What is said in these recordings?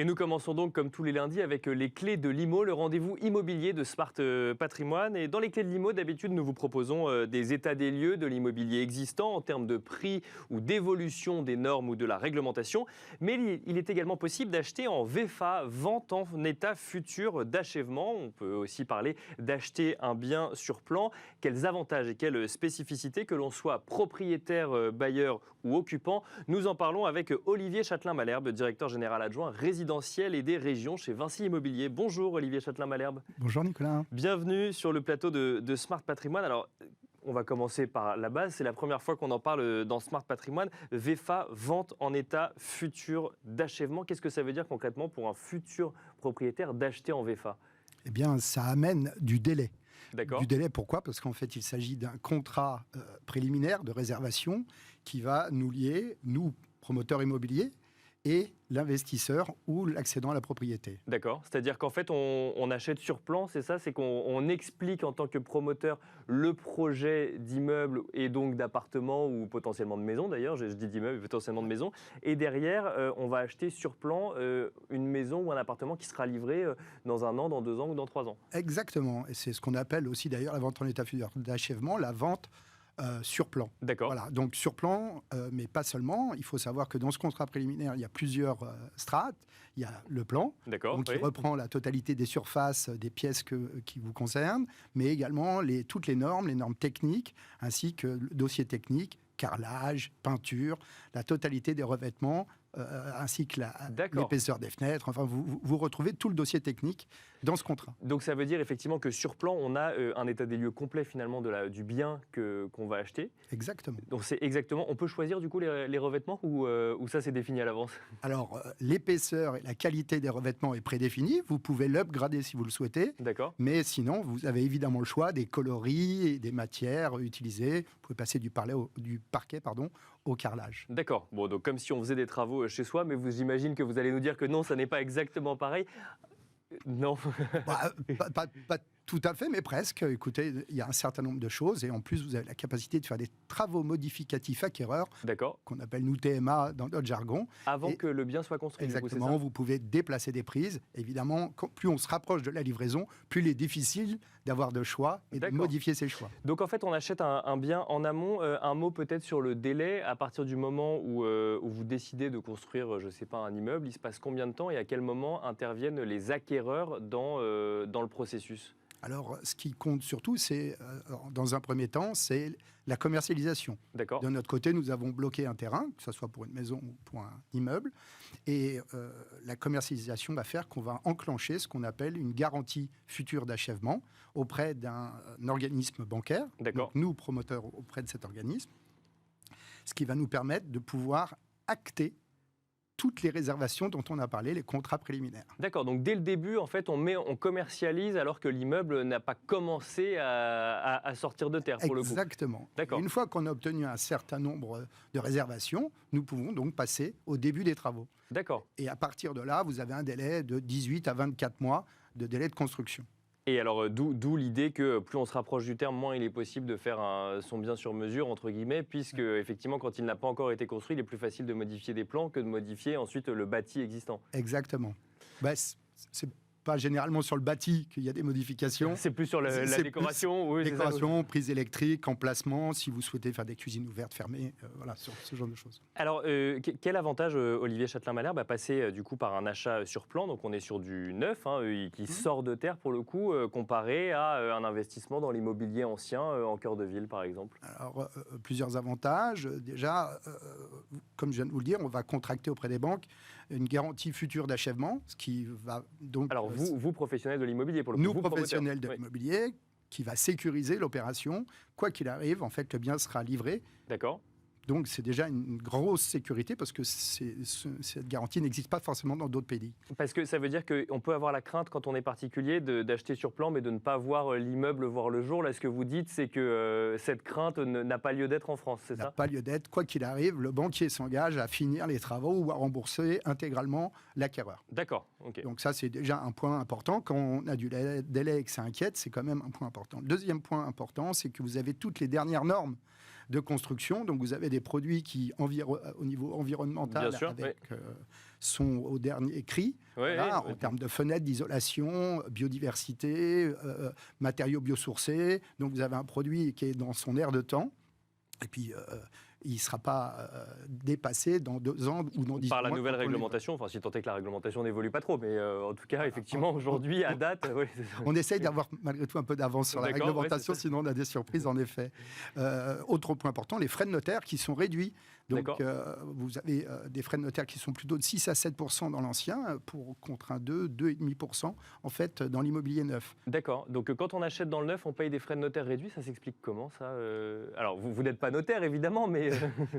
Et nous commençons donc comme tous les lundis avec les clés de l'IMO, le rendez-vous immobilier de Smart Patrimoine. Et dans les clés de l'IMO, d'habitude, nous vous proposons des états des lieux de l'immobilier existant en termes de prix ou d'évolution des normes ou de la réglementation. Mais il est également possible d'acheter en VFA, vente en état futur d'achèvement. On peut aussi parler d'acheter un bien sur plan. Quels avantages et quelles spécificités, que l'on soit propriétaire, bailleur ou occupant. Nous en parlons avec Olivier Chatelain-Malherbe, directeur général adjoint résidentiel et des régions chez Vinci Immobilier. Bonjour Olivier Chatelain-Malherbe. Bonjour Nicolas. Bienvenue sur le plateau de Smart Patrimoine. Alors, on va commencer par la base. C'est la première fois qu'on en parle dans Smart Patrimoine. VFA, vente en état futur d'achèvement. Qu'est-ce que ça veut dire concrètement pour un futur propriétaire d'acheter en VFA ? Eh bien, ça amène du délai. D'accord. Du délai, pourquoi ? Parce qu'en fait, il s'agit d'un contrat préliminaire de réservation qui va nous lier, nous, promoteurs immobiliers, et l'investisseur ou l'accédant à la propriété. D'accord. C'est-à-dire qu'en fait, on achète sur plan, c'est ça ? C'est qu'on explique en tant que promoteur le projet d'immeuble et donc d'appartement ou potentiellement de maison d'ailleurs, je dis d'immeuble, potentiellement de maison. Et derrière, on va acheter sur plan une maison ou un appartement qui sera livré dans 1 an, dans 2 ans ou dans 3 ans. Exactement. Et c'est ce qu'on appelle aussi d'ailleurs la vente en état futur d'achèvement, la vente sur plan. D'accord. Voilà, donc sur plan, mais pas seulement. Il faut savoir que dans ce contrat préliminaire, il y a plusieurs strates. Il y a le plan, D'accord, donc oui. qui reprend la totalité des surfaces des pièces qui vous concernent, mais également toutes les normes techniques, ainsi que le dossier technique, carrelage, peinture, la totalité des revêtements, ainsi que l'épaisseur des fenêtres. Enfin, vous retrouvez tout le dossier technique dans ce contrat. Donc ça veut dire effectivement que sur plan, on a un état des lieux complet finalement du bien qu'on va acheter. Exactement. Donc c'est exactement. On peut choisir du coup les revêtements ou ça c'est défini à l'avance ? Alors l'épaisseur et la qualité des revêtements est prédéfinie. Vous pouvez l'upgrader si vous le souhaitez. D'accord. Mais sinon, vous avez évidemment le choix des coloris et des matières utilisées. Vous pouvez passer du parquet au carrelage. D'accord. Bon, donc comme si on faisait des travaux chez soi, mais j'imagine que vous allez nous dire que non, ça n'est pas exactement pareil. Non. Pas tout à fait, mais presque. Écoutez, il y a un certain nombre de choses et en plus, vous avez la capacité de faire des travaux modificatifs acquéreurs, D'accord. qu'on appelle nous TMA dans notre jargon. Avant que le bien soit construit. Exactement, du coup, vous pouvez déplacer des prises. Évidemment, plus on se rapproche de la livraison, plus il est difficile d'avoir de choix et de modifier ses choix. Donc en fait, on achète un bien en amont. Un mot peut-être sur le délai. À partir du moment où vous décidez de construire, je ne sais pas, un immeuble, il se passe combien de temps et à quel moment interviennent les acquéreurs dans le processus ? Alors, ce qui compte surtout, c'est, dans un premier temps, c'est la commercialisation. D'accord. De notre côté, nous avons bloqué un terrain, que ce soit pour une maison ou pour un immeuble. Et la commercialisation va faire qu'on va enclencher ce qu'on appelle une garantie future d'achèvement auprès d'un organisme bancaire. D'accord. Donc, nous, promoteurs auprès de cet organisme. Ce qui va nous permettre de pouvoir acter toutes les réservations dont on a parlé, les contrats préliminaires. D'accord, donc dès le début, en fait, on commercialise alors que l'immeuble n'a pas commencé à sortir de terre, pour le coup. Exactement. D'accord. Une fois qu'on a obtenu un certain nombre de réservations, nous pouvons donc passer au début des travaux. D'accord. Et à partir de là, vous avez un délai de 18 à 24 mois de délai de construction. Et alors, d'où l'idée que plus on se rapproche du terme, moins il est possible de faire son bien sur mesure, entre guillemets, puisque effectivement, quand il n'a pas encore été construit, il est plus facile de modifier des plans que de modifier ensuite le bâti existant. Exactement. C'est pas généralement sur le bâti qu'il y a des modifications. C'est plus sur la décoration. Oui, décoration, prise électrique, emplacement, si vous souhaitez faire des cuisines ouvertes, fermées, voilà, sur ce genre de choses. Alors, quel avantage, Olivier Chatelain-Malherbe, à passer du coup par un achat sur plan, donc on est sur du neuf, qui sort de terre pour le coup, comparé à un investissement dans l'immobilier ancien en cœur de ville, par exemple ? Alors, plusieurs avantages. Déjà, comme je viens de vous le dire, on va contracter auprès des banques une garantie future d'achèvement, ce qui va donc... Alors, vous professionnels de l'immobilier, pour le coup. Nous, professionnels de l'immobilier, qui va sécuriser l'opération. Quoi qu'il arrive, en fait, le bien sera livré. D'accord. Donc, c'est déjà une grosse sécurité parce que cette garantie n'existe pas forcément dans d'autres pays. Parce que ça veut dire qu'on peut avoir la crainte, quand on est particulier, d'acheter sur plan, mais de ne pas voir l'immeuble voir le jour. Là, ce que vous dites, c'est que cette crainte n'a pas lieu d'être en France, c'est ça ? N'a pas lieu d'être. Quoi qu'il arrive, le banquier s'engage à finir les travaux ou à rembourser intégralement l'acquéreur. D'accord. Okay. Donc ça, c'est déjà un point important. Quand on a du délai et que ça inquiète, c'est quand même un point important. Le deuxième point important, c'est que vous avez toutes les dernières normes de construction. Donc vous avez des produits qui, au niveau environnemental, Bien sûr, sont au dernier cri. En termes de fenêtres, d'isolation, biodiversité, matériaux biosourcés. Donc vous avez un produit qui est dans son air de temps. Et puis, il ne sera pas dépassé dans 2 ans ou dans 10 ans. Par la nouvelle réglementation, enfin si tant est que la réglementation n'évoluue pas trop, mais en tout cas, effectivement, aujourd'hui, à date... On essaye d'avoir malgré tout un peu d'avance sur la réglementation, sinon on a des surprises, en effet. Autre point important, les frais de notaire qui sont réduits. Donc, vous avez des frais de notaire qui sont plutôt de 6 à 7% dans l'ancien, contre un 2,5% en fait dans l'immobilier neuf. D'accord. Donc, quand on achète dans le neuf, on paye des frais de notaire réduits. Ça s'explique comment, ça Alors, vous n'êtes pas notaire, évidemment, mais...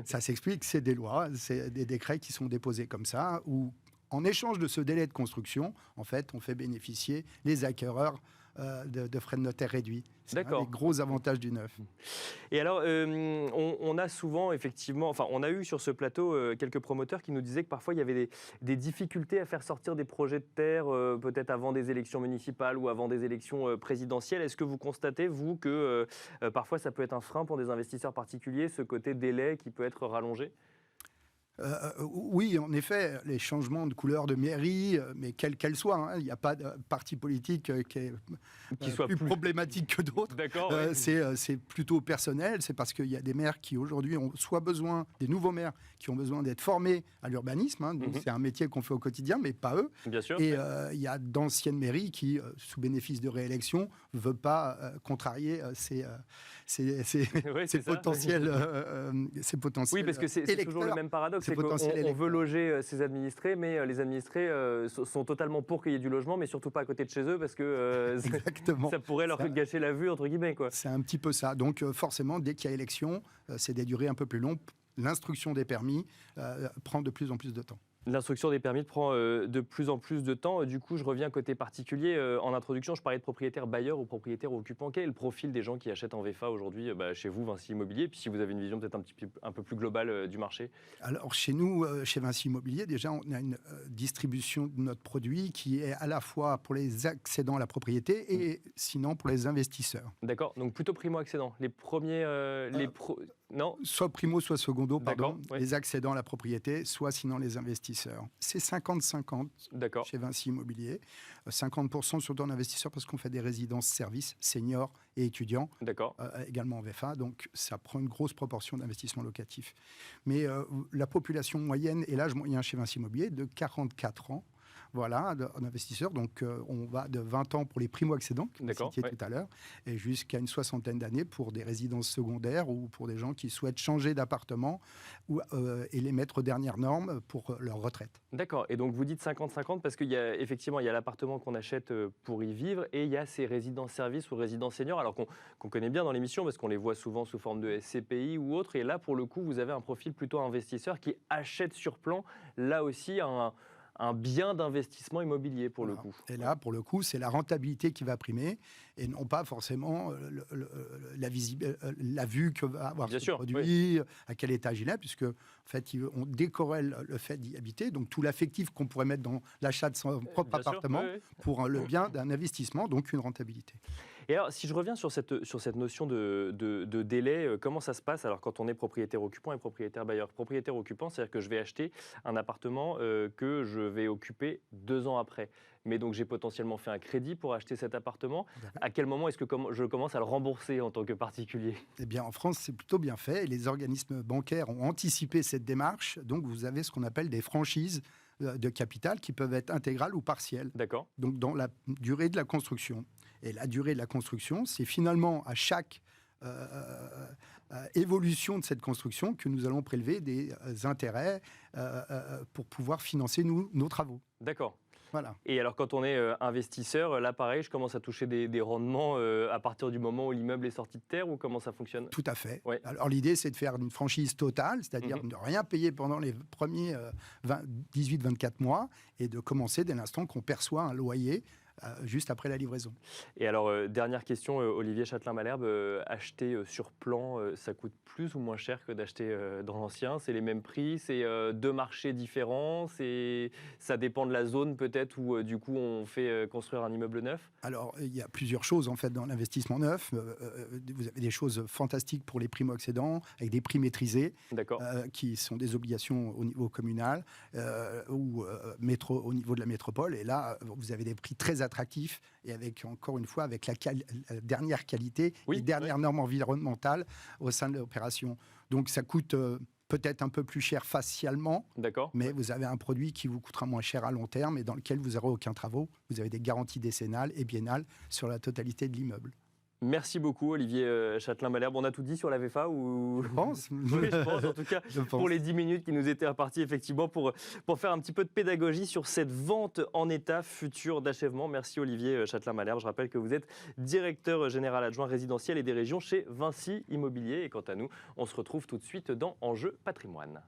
Ça s'explique, c'est des lois, c'est des décrets qui sont déposés comme ça, où en échange de ce délai de construction, en fait, on fait bénéficier les acquéreurs de frais de notaire réduits. C'est un des gros avantages du neuf. Et alors, on a souvent, effectivement, enfin, on a eu sur ce plateau quelques promoteurs qui nous disaient que parfois il y avait des difficultés à faire sortir des projets de terre, peut-être avant des élections municipales ou avant des élections présidentielles. Est-ce que vous constatez, vous, que parfois ça peut être un frein pour des investisseurs particuliers, ce côté délai qui peut être rallongé ? Oui, en effet, les changements de couleur de mairie, mais quelle qu'elle soit, il n'y a pas de parti politique qui soit plus problématique que d'autres. C'est plutôt personnel, c'est parce qu'il y a des maires qui aujourd'hui ont soit besoin, des nouveaux maires qui ont besoin d'être formés à l'urbanisme, donc c'est un métier qu'on fait au quotidien, mais pas eux. Bien sûr. Et il y a d'anciennes mairies qui, sous bénéfice de réélection, ne veulent pas contrarier ces potentiels Oui, parce que c'est toujours le même paradoxe. C'est qu'on veut loger ses administrés, mais les administrés sont totalement pour qu'il y ait du logement, mais surtout pas à côté de chez eux, parce que ça pourrait leur gâcher la vue, entre guillemets, quoi. C'est un petit peu ça. Donc forcément, dès qu'il y a élection, c'est des durées un peu plus longues. L'instruction des permis prend de plus en plus de temps. L'instruction des permis prend de plus en plus de temps. Du coup, je reviens côté particulier. En introduction, je parlais de propriétaires bailleurs ou propriétaires occupants. Quel est le profil des gens qui achètent en VFA aujourd'hui chez vous, Vinci Immobilier? Puis si vous avez une vision peut-être un peu plus globale du marché. Alors, chez nous, chez Vinci Immobilier, déjà, on a une distribution de notre produit qui est à la fois pour les accédants à la propriété et sinon pour les investisseurs. D'accord. Donc, plutôt primo-accédants. Les premiers... Non. Soit primo, soit secondo, pardon. Les accédants à la propriété, soit sinon les investisseurs. C'est 50-50 chez Vinci Immobilier. 50% surtout en investisseurs parce qu'on fait des résidences services, seniors et étudiants. Également en VFA. Donc ça prend une grosse proportion d'investissement locatif. Mais la population moyenne et l'âge moyen chez Vinci Immobilier est de 44 ans. Voilà, un investisseur. Donc, on va de 20 ans pour les primo-accédants, que vous citiez tout à l'heure, et jusqu'à une 60aine d'années pour des résidences secondaires ou pour des gens qui souhaitent changer d'appartement et les mettre aux dernières normes pour leur retraite. D'accord. Et donc, vous dites 50-50 parce qu'il y a effectivement il y a l'appartement qu'on achète pour y vivre et il y a ces résidences-services ou résidences seniors, alors qu'on connaît bien dans l'émission parce qu'on les voit souvent sous forme de SCPI ou autre. Et là, pour le coup, vous avez un profil plutôt investisseur qui achète sur plan, là aussi, un bien d'investissement immobilier pour le coup. Et là, pour le coup, c'est la rentabilité qui va primer et non pas forcément la vue que va avoir ce produit, à quel étage il est, puisque en fait, on décorrèle le fait d'y habiter, donc tout l'affectif qu'on pourrait mettre dans l'achat de son propre appartement pour le bien d'un investissement, donc une rentabilité. Et alors, si je reviens sur cette notion de délai, comment ça se passe alors quand on est propriétaire occupant et propriétaire bailleur? Propriétaire occupant, c'est-à-dire que je vais acheter un appartement que je vais occuper 2 ans après. Mais donc j'ai potentiellement fait un crédit pour acheter cet appartement. À quel moment est-ce que je commence à le rembourser en tant que particulier? Eh bien, en France, c'est plutôt bien fait. Et les organismes bancaires ont anticipé cette démarche. Donc, vous avez ce qu'on appelle des franchises de capital qui peuvent être intégrales ou partielles. D'accord. Donc, dans la durée de la construction. Et la durée de la construction, c'est finalement à chaque évolution de cette construction que nous allons prélever des intérêts pour pouvoir financer nos travaux. D'accord. Voilà. Et alors, quand on est investisseur, là, pareil, je commence à toucher des rendements à partir du moment où l'immeuble est sorti de terre ou comment ça fonctionne? Tout à fait. Ouais. Alors, l'idée, c'est de faire une franchise totale, c'est-à-dire de ne rien payer pendant les premiers 18-24 mois et de commencer dès l'instant qu'on perçoit un loyer juste après la livraison. Et alors, dernière question, Olivier Châtelain-Malherbe, acheter sur plan, ça coûte plus ou moins cher que d'acheter dans l'ancien? C'est les mêmes prix? C'est deux marchés différents? Ça dépend de la zone peut-être où du coup on fait construire un immeuble neuf? Alors, il y a plusieurs choses en fait dans l'investissement neuf. Vous avez des choses fantastiques pour les primo-accédants, avec des prix maîtrisés, D'accord. qui sont des obligations au niveau communal ou au niveau de la métropole. Et là, vous avez des prix très attractifs et avec, encore une fois, avec la dernière qualité, Oui, les dernières normes environnementales au sein de l'opération. Donc, ça coûte peut-être un peu plus cher facialement, d'accord. mais vous avez un produit qui vous coûtera moins cher à long terme et dans lequel vous n'aurez aucun travaux. Vous avez des garanties décennales et biennales sur la totalité de l'immeuble. Merci beaucoup, Olivier Châtelain-Malherbe. On a tout dit sur la VFA ou... Je pense. Oui, je pense, en tout cas, Je pense. pour les 10 minutes qui nous étaient imparties, effectivement, pour faire un petit peu de pédagogie sur cette vente en état futur d'achèvement. Merci, Olivier Châtelain-Malherbe. Je rappelle que vous êtes directeur général adjoint résidentiel et des régions chez Vinci Immobilier. Et quant à nous, on se retrouve tout de suite dans Enjeu Patrimoine.